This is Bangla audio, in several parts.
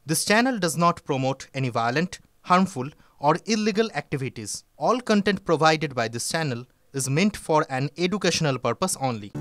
This channel does not promote any violent, harmful, or illegal activities. All content provided by this channel is meant for an educational purpose only.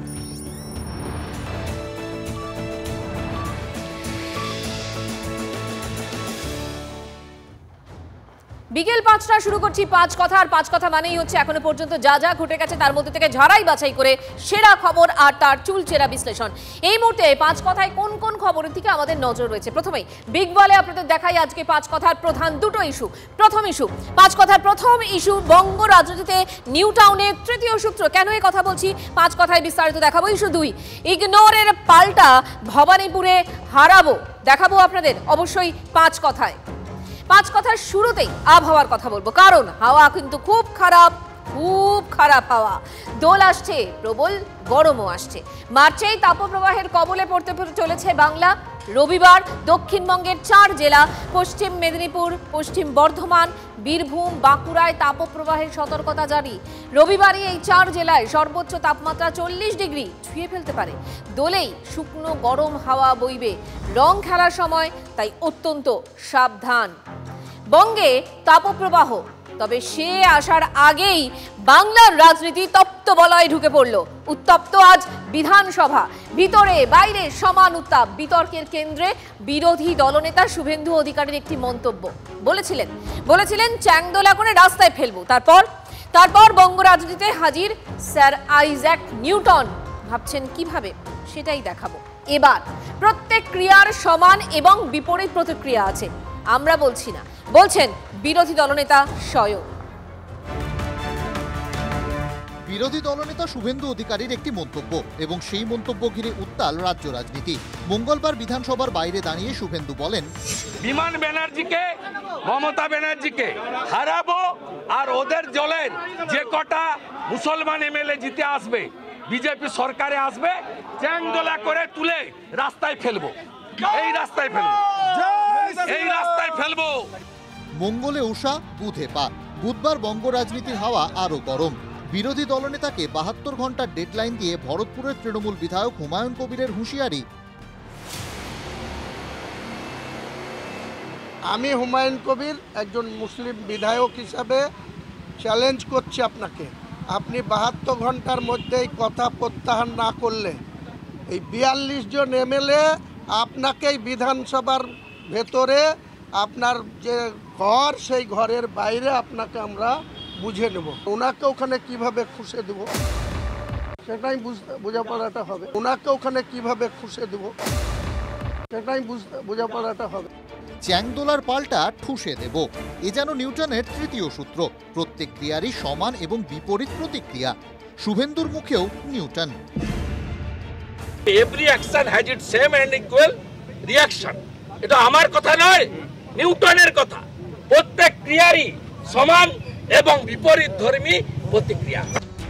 বিকেল ৫টা শুরু করছি পাঁচ কথা। আর পাঁচ কথা মানেই হচ্ছে এখনো পর্যন্ত যা যা ঘটে গেছে তার মধ্যে থেকে ঝাড়াই বাছাই করে সেরা খবর আর তার চুলচেরা বিশ্লেষণ। এই মুহূর্তে পাঁচ কথায় কোন কোন খবরের দিকে আমাদের নজর রয়েছে। প্রথমেই বিগ বলে আপনাদের দেখাই আজকে পাঁচ কথার প্রধান দুটো ইস্যু। প্রথম ইস্যু, পাঁচ কথার প্রথম ইস্যু, বঙ্গ রাজনীতিতে নিউ টাউনের তৃতীয় সূত্র। কেন এই কথা বলছি, পাঁচ কথায় বিস্তারিত দেখাবো। ইস্যু ২, ইগনোরের পাল্টা ভবানীপুরে হারাবো, দেখাবো আপনাদের অবশ্যই পাঁচ কথায়। পাঁচ কথার শুরুতেই আবহাওয়ার কথা বলবো, কারণ হাওয়া কিন্তু খুব খারাপ হাওয়া। দোল আসছে, প্রবল গরমও আসছে। মার্চেই তাপপ্রবাহের কবলে পড়তে চলেছে বাংলা। রবিবার দক্ষিণবঙ্গের ৪ জেলা, পশ্চিম মেদিনীপুর, পশ্চিম বর্ধমান, বীরভূম, বাঁকুড়ায় তাপপ্রবাহের সতর্কতা জারি। রবিবারই এই ৪ জেলায় সর্বোচ্চ তাপমাত্রা ৪০ ডিগ্রি ছুঁয়ে ফেলতে পারে। দোলেই শুকনো গরম হাওয়া বইবে। রং খেলার সময় তাই অত্যন্ত সাবধান। বঙ্গে তাপপ্রবাহ, তবে সে আসার আগেই বাংলার রাজনীতি তপ্ত বলয়ে ঢুকে পড়ল। উত্তপ্ত আজ বিধানসভা, ভিতরে বাইরে সমান উত্তাপ। বিতর্কের কেন্দ্রে বিরোধী দলনেতা শুভেন্দু অধিকারীর একটি মন্তব্য। বলেছিলেন চ্যাংদোলা করে রাস্তায় ফেলবো। তারপর বঙ্গ রাজনীতিতে হাজির স্যার আইজ্যাক নিউটন। ভাবছেন কিভাবে, সেটাই দেখাবো। এবার প্রত্যেক ক্রিয়ার সমান এবং বিপরীত প্রতিক্রিয়া আছে, আমরা বলছি না, বলছেন বিরোধী দলনেতা স্বয়ং। বিরোধী দলনেতা শুভেন্দু অধিকারীর একটি মন্তব্য এবং সেই মন্তব্য ঘিরে উত্তাল রাজ্য রাজনীতি। মঙ্গলবার বিধানসভার বাইরে দাঁড়িয়ে শুভেন্দু বলেন, বিমান ব্যানার্জিকে, মমতা ব্যানার্জিকে হারাবো, আর ওদের দলের যে কটা মুসলমান এমএলএ জিতে আসবে, বিজেপি সরকারে আসবে, চ্যাংদোলা করে তুলে রাস্তায় ফেলবো। এই রাস্তায় ফেলবো। মঙ্গলে উষা, বুধে পা। বুধবার বঙ্গ রাজনীতির হাওয়া আরো গরম। বিরোধী দলনেতাকে ৭২ ঘন্টার ডেডলাইন দিয়ে ভরতপুরের তৃণমূল বিধায়ক হুমায়ুন কবিরের হুঁশিয়ারি। আমি হুমায়ুন কবির একজন মুসলিম বিধায়ক হিসাবে চ্যালেঞ্জ করছি আপনাকে, আপনি ৭২ ঘন্টার মধ্যেই কথা প্রত্যাহার না করলে এই ৪২ জন এমএলএ আপনাকেই বিধানসভার ভেতরে আপনার যে ঘর, সেই ঘরের বাইরে আপনাকে আমরা বুঝে নেব। ওনাকে ওখানে কিভাবে খুশে দেব সেটাই বোঝাপড়াটা হবে। ওনাকে ওখানে কিভাবে খুশে দেব সেটাই বোঝাপড়াটা হবে। চ্যাংদোলার পাল্টা ঠুসে দেব, এ যেন নিউটনের তৃতীয় সূত্র। প্রত্যেক ক্রিয়ারই সমান এবং বিপরীত প্রতিক্রিয়া। শুভেন্দুর মুখেও Newton. Every action has it same and equal reaction. এটা আমার কথা নয়, নিউটনের কথা। প্রত্যেক ক্রিয়ারই সমান এবং বিপরীত ধর্মী প্রতিক্রিয়া।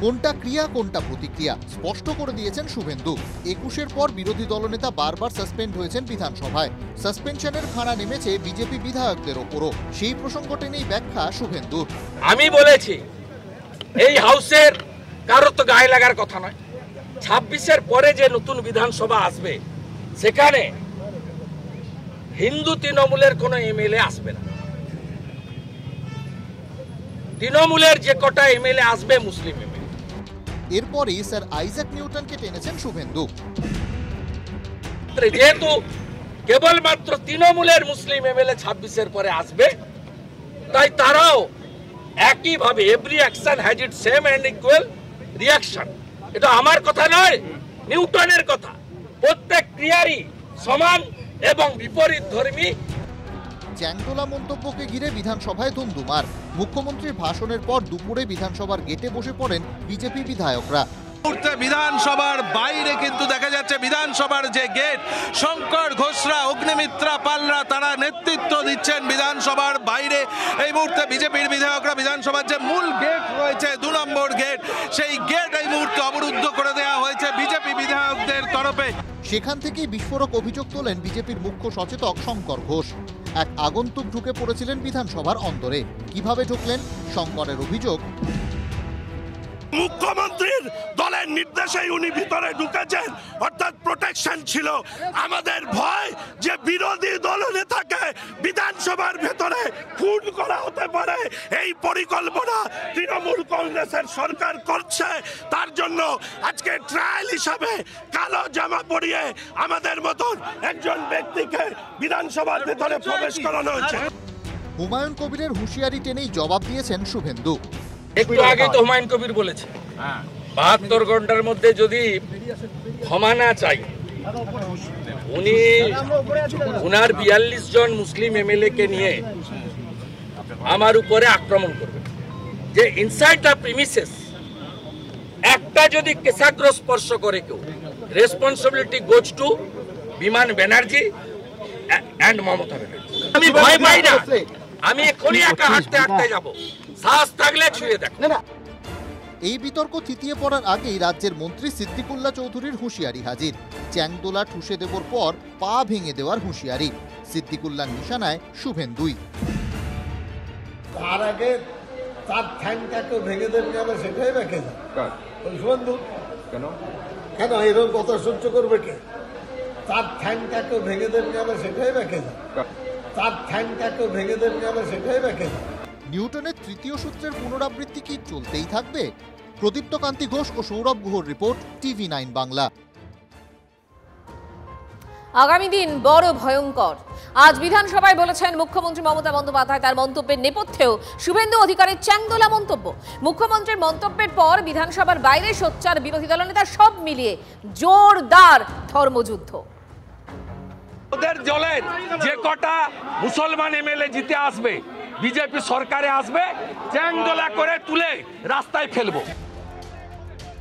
কোনটা ক্রিয়া কোনটা প্রতিক্রিয়া স্পষ্ট করে দিয়েছেন শুভেন্দু। ২১-এর পর বিরোধী দলনেতা বারবার সাসপেন্ড হয়েছেন বিধানসভায়। সাসপেনশনের ভাড়া নেমেছে বিজেপি বিধায়কদের ওপরও। সেই প্রসঙ্গ টেনেই ব্যাখ্যা শুভেন্দুর। আমি বলেছি এই হাউসের কারো তো গায়ে লাগার কথা নয়। ২৬-এর পরে যে নতুন বিধানসভা আসবে, সেখানে হিন্দু তৃণমূলের কোনো এমএলএ আসবে না। তৃণমূলের যে কটা এমএলএ আসবে মুসলিম এমএলএ। এরপরই স্যার আইজ্যাক নিউটনকে টেনেছেন শুভেন্দু। যেহেতু কেবলমাত্র তৃণমূলের মুসলিম এমএলএ ২৬-এর পরে আসবে, তাই তারাও একইভাবে every action has it same and equal reaction. এটা আমার কথা নয়, নিউটনের কথা। প্রত্যেক ক্রিয়ারই সমান এবং বিপরীত ধর্মী। চ্যাংদোলা মন্তব্যকে ঘিরে বিধানসভায় ধুমধুমার। মুখ্যমন্ত্রীর ভাষণের পর দুপুরে বিধানসভার গেটে বসে পড়েন বিজেপি বিধায়করা। বিধানসভার বাইরে কিন্তু দেখা যাচ্ছে বিধানসভার যে গেট, শঙ্কর ঘোষরা, অগ্নিমিত্রা পালরা তারা নেতৃত্ব দিচ্ছেন বিধানসভার বাইরে। এই মুহূর্তে বিজেপির বিধায়করা বিধানসভার যে মূল গেট রয়েছে, ২ নম্বর গেট, সেই গেট এই মুহূর্তে অবরুদ্ধ করে দেওয়া হয়েছে বিজেপি বিধায়কদের তরফে। সেখান থেকেই বিস্ফোরক অভিযোগ তোলেন বিজেপির মুখ্য সচেতক শঙ্কর ঘোষ। এক আগন্তুক ঢুকে পড়েছিলেন বিধানসভার অন্দরে। কিভাবে ঢুকলেন? শঙ্করের অভিযোগ, মুখ্যমন্ত্রীর দলের নির্দেশেই উনি ভিতরে ঢুকেছেন, অর্থাৎ প্রোটেকশন ছিল। আমাদের ভয় যে বিরোধী দলনেতাকে বিধানসভার ভেতরে খুন করা হতে পারে এই পরিকল্পনা তৃণমূল কংগ্রেসের সরকার করছে। তার জন্য আজকে ট্রায়াল হিসাবে কালো জামা পরিয়ে আমাদের মতন একজন ব্যক্তিকে বিধানসভার ভেতরে প্রবেশ করানো হয়েছে। হুমায়ুন কবিরের হুঁশিয়ারি টেনেই জবাব দিয়েছেন শুভেন্দু। একটু আগে তো হুমায়ুন কবির বলেছে 72 ঘন্টার মধ্যে যদি ক্ষমা না চাই, উনি উনার 42 জন মুসলিম এমএলএ কে নিয়ে আমার উপরে আক্রমণ করবে। যে ইনসাইড দ্য প্রিমিসেস একটা যদি কেশাগ্র স্পর্শ করে কেউ, রেসপন্সিবিলিটি গোজ টু বিমান ব্যানার্জি এন্ড মমতা ব্যানার্জি। আমি ভয় পাই না, আমি এখনই একা হাঁটতে হাঁটতে যাব, সাহস থাকলে ছুঁয়ে দেখো। এই বিতর্ক থিতিয়ে পড়ার আগেই রাজ্যের মন্ত্রী সিদ্দিকুল্লাহ চৌধুরীর হুঁশিয়ারি হাজির। চ্যাংদোলা ঠুসে দেওয়ার পর পা ভেঙে দেওয়ার হুঁশিয়ারি। সিদ্দিকুল্লাহর নিশানায় শুভেন্দুই। তার আগে তার ঠ্যাংটাকে ভেঙে দেবে কেন, সেটাই রেখে শুভেন্দু কেন কেন এরকম কথা সহ্য করবে কে? তার ঠ্যাংটাকে ভেঙে দেবে কেন, সেটাই রেখে তার ঠ্যাংটাকে ভেঙে দেবে কেন, সেটাই রেখে নিউটনের তৃতীয় সূত্রের পুনরাবৃত্তি কি চলতেই থাকবে? প্রদীপ্ত কান্তি ঘোষ ও সৌরভ গুহর রিপোর্ট, TV9 বাংলা। আগামী দিন বড় ভয়ঙ্কর। আজ বিধানসভায় বলেছেন মুখ্যমন্ত্রী মমতা বন্দ্যোপাধ্যায়। তার মন্তব্যের নেপথ্যেও শুভেন্দু অধিকারীর চ্যাংদোলা মন্তব্য। মুখ্যমন্ত্রীর মন্তব্যের পর বিধানসভার বাইরে সোচ্চার বিরোধী দলনেতা, সব মিলিয়ে জোরদার ধর্মযুদ্ধ। ওদের দলের যে কটা মুসলমান এমএলএ জিতে আসবে, বিজেপি সরকারে আসবে, চ্যাংদোলা করে তুলে রাস্তায় ফেলবো।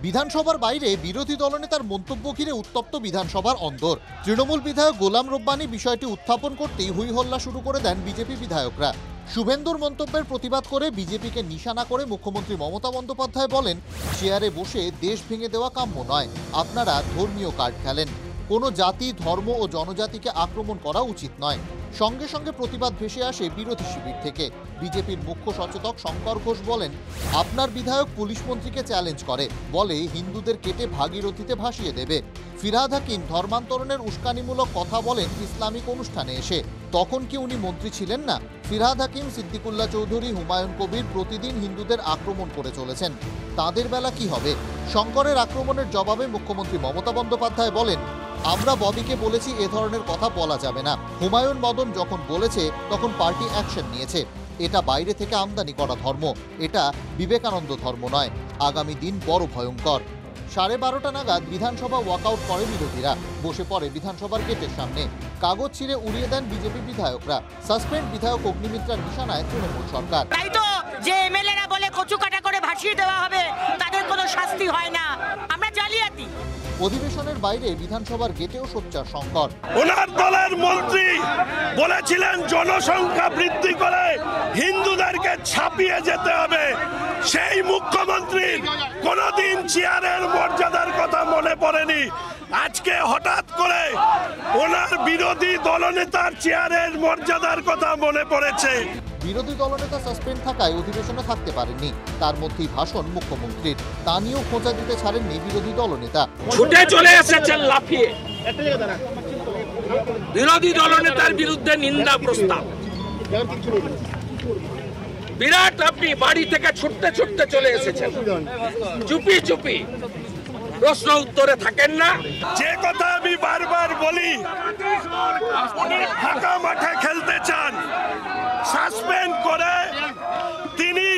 বিধানসভার বাইরে বিরোধী দলনেতার মন্তব্য ঘিরে উত্তপ্ত বিধানসভার অন্দর। তৃণমূল বিধায়ক গোলাম রব্বানী বিষয়টি উত্থাপন করতেই হই হল্লা শুরু করে দেন বিজেপি বিধায়করা। শুভেন্দুর মন্তব্যের প্রতিবাদ করে বিজেপিকে নিশানা করে মুখ্যমন্ত্রী মমতা বন্দ্যোপাধ্যায় বলেন, চেয়ারে বসে দেশ ভেঙে দেওয়া কাম্য নয়, আপনারা ধর্মীয় কার্ড খেলেন। কোনো জাতি, ধর্ম ও জনজাতিকে আক্রমণ করা উচিত নয়। সঙ্গে সঙ্গে প্রতিবাদ ভেসে আসে বিরোধী শিবির থেকে। বিজেপির মুখ্য সচেতক শঙ্কর ঘোষ বলেন, আপনার বিধায়ক পুলিশ মন্ত্রীকে চ্যালেঞ্জ করে, বলে হিন্দুদের কেটে ভাগীরথীতে ভাসিয়ে দেবে। ফিরহাদ হাকিম ধর্মান্তরণের উস্কানিমূলক কথা বলেন ইসলামিক অনুষ্ঠানে এসে, তখন কি উনি মন্ত্রী ছিলেন না? ফিরহাদ হাকিম, সিদ্দিকুল্লাহ চৌধুরী, হুমায়ুন কবির প্রতিদিন হিন্দুদের আক্রমণ করে চলেছেন, তাদের বেলা কি হবে? শঙ্করের আক্রমণের জবাবে মুখ্যমন্ত্রী মমতা বন্দ্যোপাধ্যায় বলেন, আমরা ববিকে বলেছি এ ধরনের কথা বলা যাবে না। হুমায়ুন মদন যখন বলেছে তখন পার্টি অ্যাকশন নিয়েছে। এটা বাইরে থেকে আমদানি করা ধর্ম, এটা বিবেকানন্দ ধর্ম নয়। আগামী দিন বড় ভয়ঙ্কর। 12:30 নাগাদ বিধানসভা ওয়াকআউট করে বিরোধীরা। বসে পড়ে বিধানসভার গেটের সামনে। কাগজ ছিঁড়ে উড়িয়ে দেন বিজেপি বিধায়করা। সাসপেন্ড বিধায়ক অগ্নিমিত্রার নিশানায় তৃণমূল সরকার। তাই তো যে এমএলএরা বলে কচু কাটা করে ভাসিয়ে দেওয়া হবে, তাদের কোনো শাস্তি হয় না, আমরা জালিয়াতি। অধিবেশনের বাইরে বিধানসভার গেটেও সোচ্চার শঙ্কর। ওনার দলের মন্ত্রী বলেছিলেন জনসংখ্যা বৃদ্ধি করে হিন্দুদেরকে ছাপিয়ে যেতে হবে। সেই মুখ্যমন্ত্রী কোনদিন চেয়ারের মর্যাদার কথা মনে পড়েনি। আজকে হঠাৎ করে ওনার বিরোধী দলনেতার চেয়ারের মর্যাদার কথা মনে পড়েছে। বিরোধী দলনেতা সাসপেন্ড থাকায় অধিবেশনে থাকতে পারেননি। তার মধ্যেই ভাষণ মুখ্যমন্ত্রীর। তা নিয়েও খোঁচা দিতে ছাড়েননি বিরোধী দলনেতা। ছুটে চলে এসেছেন লাফিয়ে বিরোধী দলনেতার বিরুদ্ধে নিন্দা প্রস্তাব। বিরাট, আপনি বাড়ি থেকে ছুটতে ছুটতে চলে এসেছেন, চুপি চুপি, প্রশ্ন উত্তরে থাকেন না। যে কথা আমি বারবার বলি, উনি ফাঁকা মাঠে খেলতে চান। সাসপেন্ড করে তিনি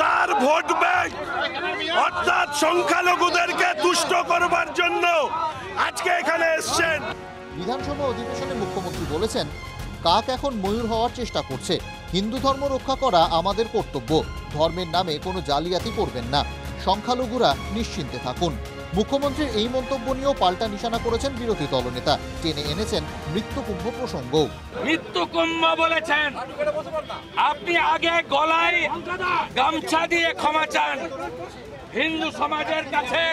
তার ভোট ব্যাংক অর্থাৎ সংখ্যালঘুদেরকে তুষ্ট করবার জন্য আজকে এখানে এসেছেন। বিধানসভা অধিবেশনে মুখ্যমন্ত্রী বলেছেন, কাক এখন ময়ূর হওয়ার চেষ্টা করছে। হিন্দু ধর্ম রক্ষা করা আমাদের কর্তব্য। ধর্মের নামে কোনো জালিয়াতি করবেন না। সংখ্যালঘুরা নিশ্চিন্তে থাকুন। মুখ্যমন্ত্রীর এই মন্তব্য নিয়েও পাল্টা নিশানা করেছেন বিরোধী দলনেতা। টেনে এনেছেন মৃত্যুকুম্ভ প্রসঙ্গ। মৃত্যুকুম্ভ বলেছেন, আপনি আগে গলায় গামছা দিয়ে ক্ষমা চান হিন্দু সমাজের কাছে,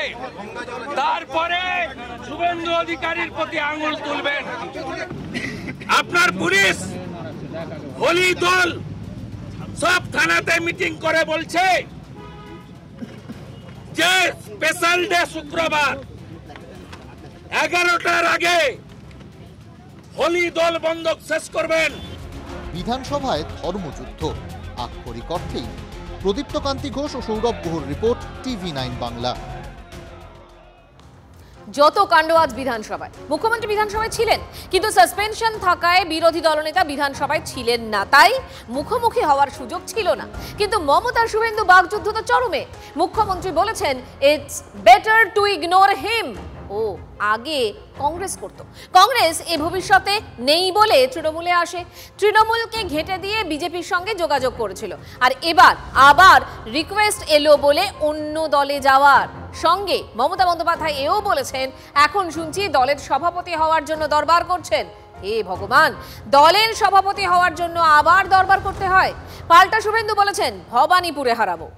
তারপরে শুভেন্দু অধিকারীর প্রতি আঙুল তুলবেন। আপনার পুলিশ, হোলি দল সব থানাতে মিটিং করে বলছে যে স্পেশাল ডে শুক্রবার 11টার আগে হোলি দল বন্ধক শেষ করবেন, বিধানসভায় ধর্মযুদ্ধ আক্ষরিক অর্থেই। প্রদীপ্ত কান্তি ঘোষ ও সৌরভ গুহর রিপোর্ট, TV9 বাংলা। যত কাণ্ড আজ বিধানসভায়। মুখ্যমন্ত্রী বিধানসভায় ছিলেন, কিন্তু সাসপেনশন থাকায় বিরোধী দলনেতা বিধানসভায় ছিলেন না, তাই মুখোমুখি হওয়ার সুযোগ ছিল না। কিন্তু মমতা শুভেন্দু বাগযুদ্ধ তো চরমে। মুখ্যমন্ত্রী বলেছেন ইটস বেটার টু ইগনোর হিম। ও আগে কংগ্রেস করত, কংগ্রেস এ ভবিষ্যতে নেই বলে তৃণমূলে আসে, তৃণমূলকে ঘেঁটে দিয়ে বিজেপির সঙ্গে যোগাযোগ করেছিল, আর এবার আবার রিকোয়েস্ট এলো বলে অন্য দলে যাওয়ার। সঙ্গে মমতা বন্দ্যোপাধ্যায় এও বলেছেন এখন শুনছি দলের সভাপতি হওয়ার জন্য দরবার করছেন। হে ভগবান, দলের সভাপতি হওয়ার জন্য আবার দরবার করতে হয়? পাল্টা শুভেন্দু বলেছেন ভবানীপুরে হারাবো।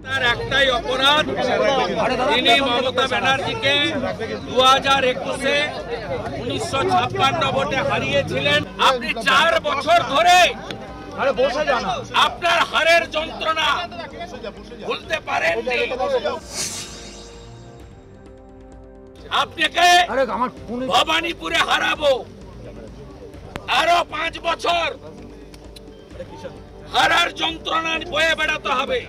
তার একটাই অপরাধ, তিনি মমতা ব্যানার্জিকে 2021-এ 1956 ভোটে হারিয়েছিলেন। আপনি 4 বছর ধরে আপনার হারের যন্ত্রণা ভুলতে পারেননি। আপনাকে ভবানীপুরে হারাবো, আরো 5 বছর হারার যন্ত্রণা বয়ে বেড়াতে হবে,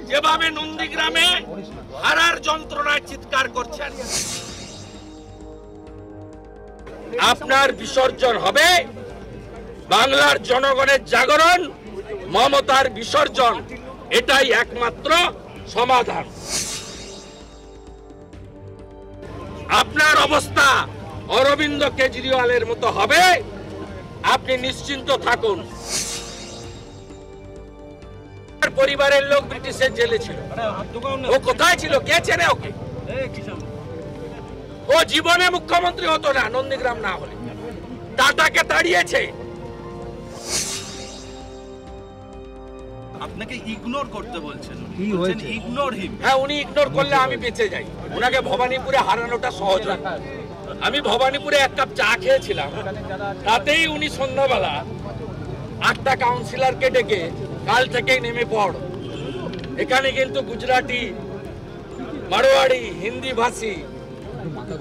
যেভাবে নন্দীগ্রামে হারার যন্ত্রণায় চিৎকার করছেন। আপনার বিসর্জন হবে বাংলার জনগণের জাগরণ, মমতার বিসর্জন, এটাই একমাত্র সমাধান। আপনার অবস্থা অরবিন্দ কেজরিওয়ালের মতো হবে, আপনি নিশ্চিন্ত থাকুন। পরিবারের লোক ব্রিটিশের জেলে ছিল, ও কোথায় ছিল? কে চেনে ওকে? ও জীবনে মুখ্যমন্ত্রী হতো না নন্দীগ্রাম না হলে। টাটাকে তাড়িয়েছে। আপনাকে ইগনোর করতে বলছেন, ইগনোর হিম। হ্যাঁ, উনি ইগনোর করলে আমি বেঁচে যাই। ওনাকে ভবানীপুরে হারানোটা সহজ হয়। আমি ভবানীপুরে 1 কাপ চা খেয়েছিলাম, তাতেই উনি সন্ধ্যাবেলা 8টা কাউন্সিলরকে ডেকে কাল থেকেই নেমে পড়, এখানে কিন্তু গুজরাটি, মারোয়াড়ি, হিন্দি ভাষী,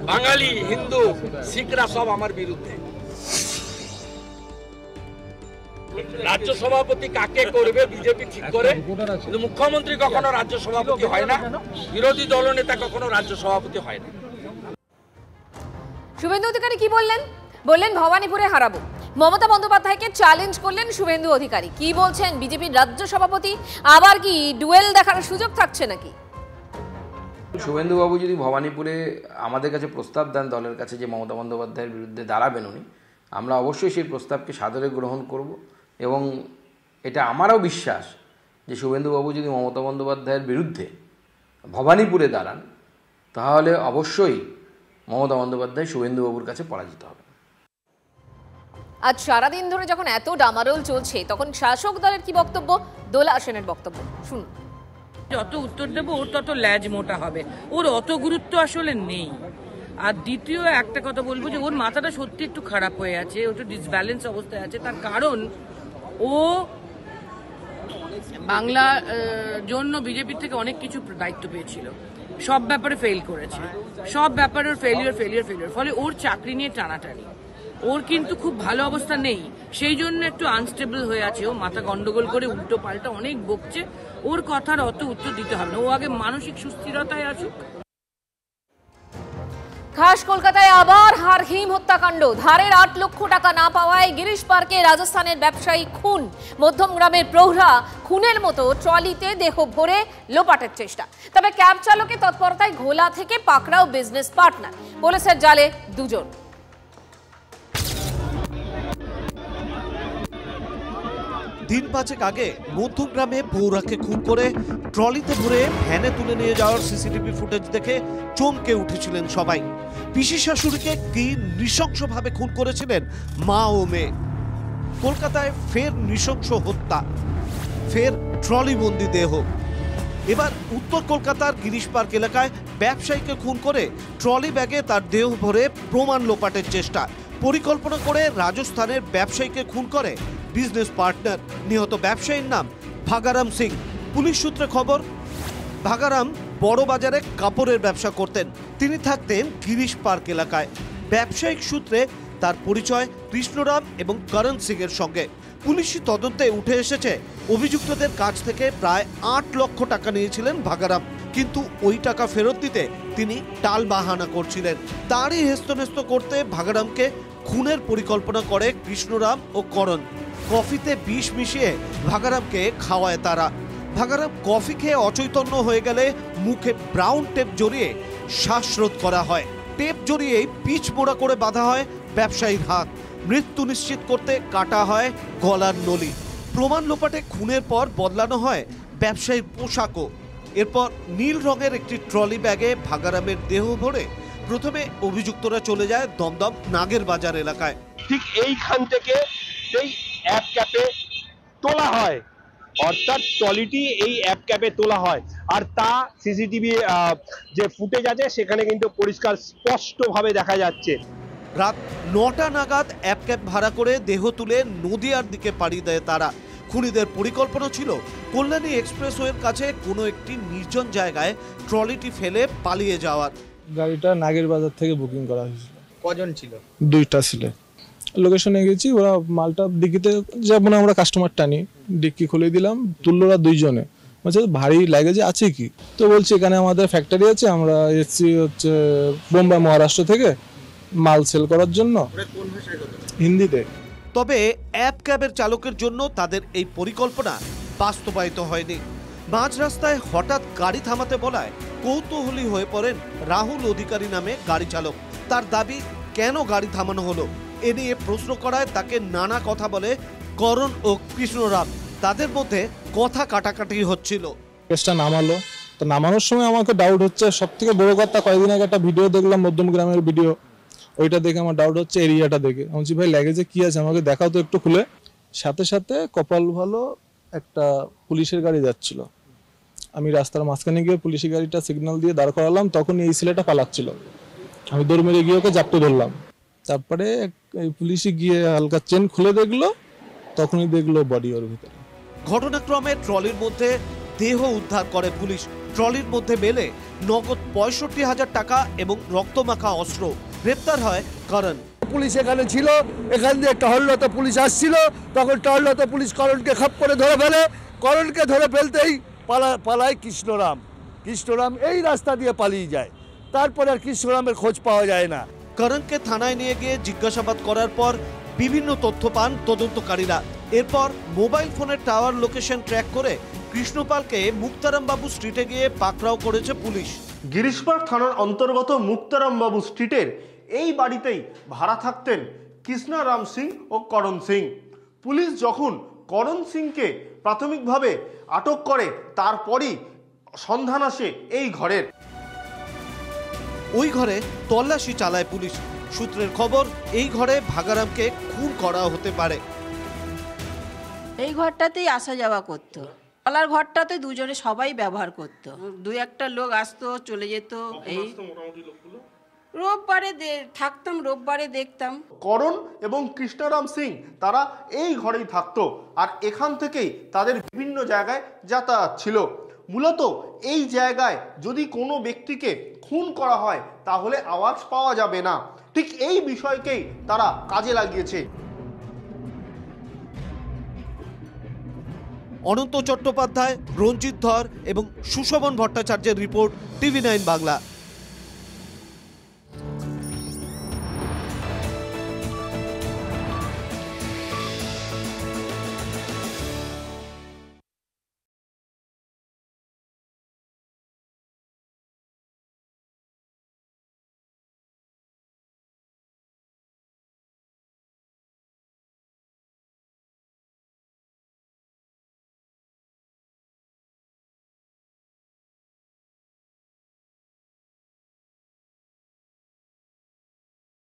বাঙালি, হিন্দু, শিখরা সব আমার বিরুদ্ধে। রাজ্য সভাপতি কাকে করবে বিজেপি ঠিক করে, কিন্তু মুখ্যমন্ত্রী কখনো রাজ্য সভাপতি হয় না, বিরোধী দলনেতা কখনো রাজ্য সভাপতি হয় না। শুভেন্দু অধিকারী কি বললেন? বললেন ভবানীপুরে হারাবো। মমতা বন্দ্যোপাধ্যায়কে চ্যালেঞ্জ করলেন শুভেন্দু অধিকারী। কি বলছেন বিজেপির রাজ্য সভাপতি? আবার কি ডুয়েল দেখার সুযোগ থাকছে নাকি? শুভেন্দু বাবু যদি ভবানীপুরে আমাদের কাছে প্রস্তাব দেন দলের কাছে যে মমতা বন্দ্যোপাধ্যায়ের বিরুদ্ধে দাঁড়াবেন উনি, আমরা অবশ্যই সেই প্রস্তাবকে সাদরে গ্রহণ করব। এবং এটা আমারও বিশ্বাস যে শুভেন্দু বাবু যদি মমতা বন্দ্যোপাধ্যায়ের বিরুদ্ধে ভবানীপুরে দাঁড়ান, তাহলে অবশ্যই মমতা বন্দ্যোপাধ্যায় শুভেন্দু বাবুর কাছে পরাজিত হবে। আজ সারাদিন ধরে যখন এত ডামারোল চলছে, তখন শাসক দলের কি বক্তব্য? দোলা সেনের বক্তব্য শুনুন। যত উত্তর দেবো ওর তত ল্যাজ মোটা হবে, ওর অত গুরুত্ব আসলে নেই। আর দ্বিতীয় একটা কথা বলবো যে ওর মাথাটা সত্যি একটু খারাপ হয়ে আছে, ও একটু ডিসব্যালেন্স অবস্থায় আছে। তার কারণ ও বাংলা জন্য বিজেপির থেকে অনেক কিছু দায়িত্ব পেয়েছিল, সব ব্যাপারে ফেল করেছে, সব ব্যাপারে ফেলিওর, ফলে ওর চাকরি নিয়ে টানাটানি। ওর কিন্তু খুব ভালো অবস্থা নেই, সেই জন্য একটু আনস্টেবল হয়ে আছে। ও মাথা গন্ডগোল করে উল্টো পাল্টা অনেক বকছে, ওর কথার অত উত্তর দিতে হবে না, ও আগে মানসিক সুস্থিরতায় আসুক। খাস কলকাতায় আবার হারহিম হত্যাকাণ্ড। ধারের 8 লক্ষ টাকা না পাওয়ায় গিরিশ পার্কে রাজস্থানের ব্যবসায়ী খুন। মধ্যমগ্রামের প্রৌঢ়া খুনের মতো ট্রলিতে দেহ ভরে লোপাটের চেষ্টা। তবে ক্যাব চালকের তৎপরতায় ঘোলা থেকে পাকড়াও বিজনেস পার্টনার। পুলিশের জালে 2 জন। দিন 5 আগে মধ্যগ্রামে প্রৌঢ়াকে খুন করে ট্রলিতে ভরে ভ্যানে তুলে নিয়ে যাওয়ার সিসিটিভি ফুটেজ দেখে চমকে উঠেছিলেন সবাই। পিসি শাশুড়িকে কি নৃশংসভাবে খুন করেছিলেন মা ও মেয়ে। কলকাতায় ফের নৃশংস হত্যা, ফের ট্রলিবন্দি দেহ। এবার উত্তর কলকাতার গিরিশ পার্ক এলাকায় ব্যবসায়ীকে খুন করে ট্রলি ব্যাগে তার দেহ ভরে প্রমাণ লোপাটের চেষ্টা। পরিকল্পনা করে রাজস্থানের ব্যবসায়ীকে খুন করে বিজনেস পার্টনার। নিহত ব্যবসায়ীর নাম ভাগারাম সিং। পুলিশ সূত্রে খবর, ভাগারাম বড় বাজারে কাপড়ের ব্যবসা করতেন। তিনি থাকতেন গিরিশ পার্ক এলাকায়। ব্যবসায়িক সূত্রে তার পরিচয় কৃষ্ণরাম এবং করণ সিং এর সঙ্গে। পুলিশি তদন্তে উঠে এসেছে অভিযুক্তদের কাছ থেকে প্রায় 8 লক্ষ টাকা নিয়েছিলেন ভাগারাম, কিন্তু ওই টাকা ফেরত দিতে তিনি টালবাহানা করছিলেন। তারই হেস্তনেস্ত করতে ভাগারামকে খুনের পরিকল্পনা করে কৃষ্ণরাম ও করণ। কফিতে বিষ মিশিয়ে ভাগারামকে খাওয়ায় তারা। ভাগারাম কফি খেয়ে অচৈতন্য হয়ে গেলে মুখে ব্রাউন টেপ জড়িয়ে শ্বাসরোধ করা হয়। টেপ জড়িয়ে পিচ মোড়া করে বাঁধা হয় ব্যবসায়ীর হাত। মৃত্যু নিশ্চিত করতে কাটা হয় গলার নলি। প্রমাণ লোপাটে খুনের পর বদলানো হয় ব্যবসায়ীর পোশাকও। এরপর নীল রঙের একটি ট্রলি ব্যাগে ভাগারামের দেহ ভরে প্রথমে অভিযুক্তরা চলে যায় দমদম নাগের বাজার এলাকায়। ঠিক এইখান থেকে সেই অ্যাপ ক্যাপে তোলা হয়, অর্থাৎ ট্রলিটি এই অ্যাপ ক্যাপে তোলা হয়। আর তা সিসিটিভি যে ফুটেজ আছে সেখানে কিন্তু পরিষ্কার স্পষ্টভাবে দেখা যাচ্ছে। রাত 9টা নাগাদ অ্যাপ ক্যাব ভাড়া করে দেহ তুলে নদিয়ার দিকে পাড়ি দেয় তারা। খুনিদের পরিকল্পনা ছিল কল্যাণী এক্সপ্রেসওয়ের কাছে কোনো একটি নির্জন জায়গায় ট্রলিটি ফেলে পালিয়ে যাওয়ার। গাড়িটা নাগের বাজার থেকে বুকিং করা হয়েছিল। কজন ছিল? 2টা ছিল। লোকেশনে গেছি, ওরা মালটা ডিকিতে যেমন আমরা কাস্টমার টানি, ডিক্কি খুলে দিলাম, তুললোরা 2 জনে। বলছে ভারী লাগেজ আছে কি? তো বলছি এখানে আমাদের ফ্যাক্টরি আছে, আমরা এসছি হচ্ছে বোম্বাই মহারাষ্ট্র থেকে মাল সেল করার জন্য। হিন্দিতে। তবে অ্যাপ ক্যাবের চালকের জন্য তাদের এই পরিকল্পনা বাস্তবায়িত হয়নি। মাঝ রাস্তায় হঠাৎ গাড়ি থামাতে বলায় কৌতূহলী হয়ে পড়েন রাহুল অধিকারী নামে গাড়ি চালক। তার দাবি, কেন গাড়ি থামানো হলো? এ নিয়ে প্রশ্ন করায় তাকে নানা কথা বলে করণ ও কৃষ্ণরাম। তাদের মধ্যে কথা কাটাকাটি হচ্ছিল। কেসটা নামালো, তো নামানোর সময় আমাকে ডাউট হচ্ছে। সব থেকে বড় কথা, কয়েকদিন আগে একটা ভিডিও দেখলাম, মধ্যমগ্রামের ভিডিও, ওইটা দেখে আমার ডাউট হচ্ছে এরিয়াটা দেখে। আমি বলছি ভাই লাগেজে কি আছে আমাকে দেখাও তো একটু খুলে। সাথে সাথে কপাল ভালো একটা পুলিশের গাড়ি যাচ্ছিল। আমি রাস্তার মাঝখানে গিয়ে পুলিশের গাড়িটা সিগন্যাল দিয়ে দাঁড় করালাম, তখনই এই ছেলেটা পালাচ্ছিল। আমি দৌড় মেরে গিয়ে ওকে জাপটে ধরলাম। তারপরে এই পুলিশে গিয়ে হালকা চেন খুলে দেখলো, তখনই দেখলো বডি ওর ভিতরে। ঘটনাক্রমে ট্রলির মধ্যে দেহ উদ্ধার করে পুলিশ। ট্রলির মধ্যে মেলে নগদ 65,000 টাকা এবং রক্তমাখা অস্ত্র। গ্রেপ্তার হয় করণ। পুলিশ এখানে ছিল, এখান দিয়ে টহলরত পুলিশ আসছিল, তখন টহলরত পুলিশ করণকে খাপ করে ধরে ফেলে। করণকে ধরে ফেলতেই পালায় কৃষ্ণরাম। কৃষ্ণরাম এই রাস্তা দিয়ে পালিয়ে যায়। তারপরে আর কৃষ্ণরামের খোঁজ পাওয়া যায় না। করণকে থানায় নিয়ে গিয়ে জিজ্ঞাসাবাদ করার পর বিভিন্ন তথ্য পান তদন্তকারীরা। এরপর মোবাইল ফোনের টাওয়ার লোকেশন ট্র্যাক করে কৃষ্ণপালকে মুক্তারামবাবু স্ট্রিটে গিয়ে পাকড়াও করেছে পুলিশ। গিরিশপাড় থানার অন্তর্গত মুক্তারামবাবু স্ট্রিটের এই বাড়িতেই ভাড়া থাকতেন কৃষ্ণরাম সিং ও করণ সিং। পুলিশ যখন করণ সিংকে প্রাথমিকভাবে আটক করে, তারপরই সন্ধান আসে এই ঘরের। ওই ঘরে তল্লাশি চালায় পুলিশ। সূত্রের খবর, এই ঘরে ভাগারামকে খুন করা হতে পারে। এই ঘরটাতেই আসা যাওয়া করতো। পালার ঘরটাতে দুজনে সবাই ব্যবহার করতো। 2-1টা লোক আসতো, চলে যেত। এই রোববারে থাকতাম, রোববারে দেখতাম। করণ এবং কৃষ্ণরাম সিং তারা এই ঘরেই থাকতো, আর এখান থেকেই তাদের বিভিন্ন জায়গায় যাতায়াত ছিল। মূলত এই জায়গায় যদি কোনো ব্যক্তিকে খুন করা হয় তাহলে আওয়াজ পাওয়া যাবে না। ঠিক এই বিষয়কেই তারা কাজে লাগিয়েছে। অনন্ত চট্টোপাধ্যায়, রঞ্জিত ধর এবং সুশোভন ভট্টাচার্যের রিপোর্ট, TV9 বাংলা।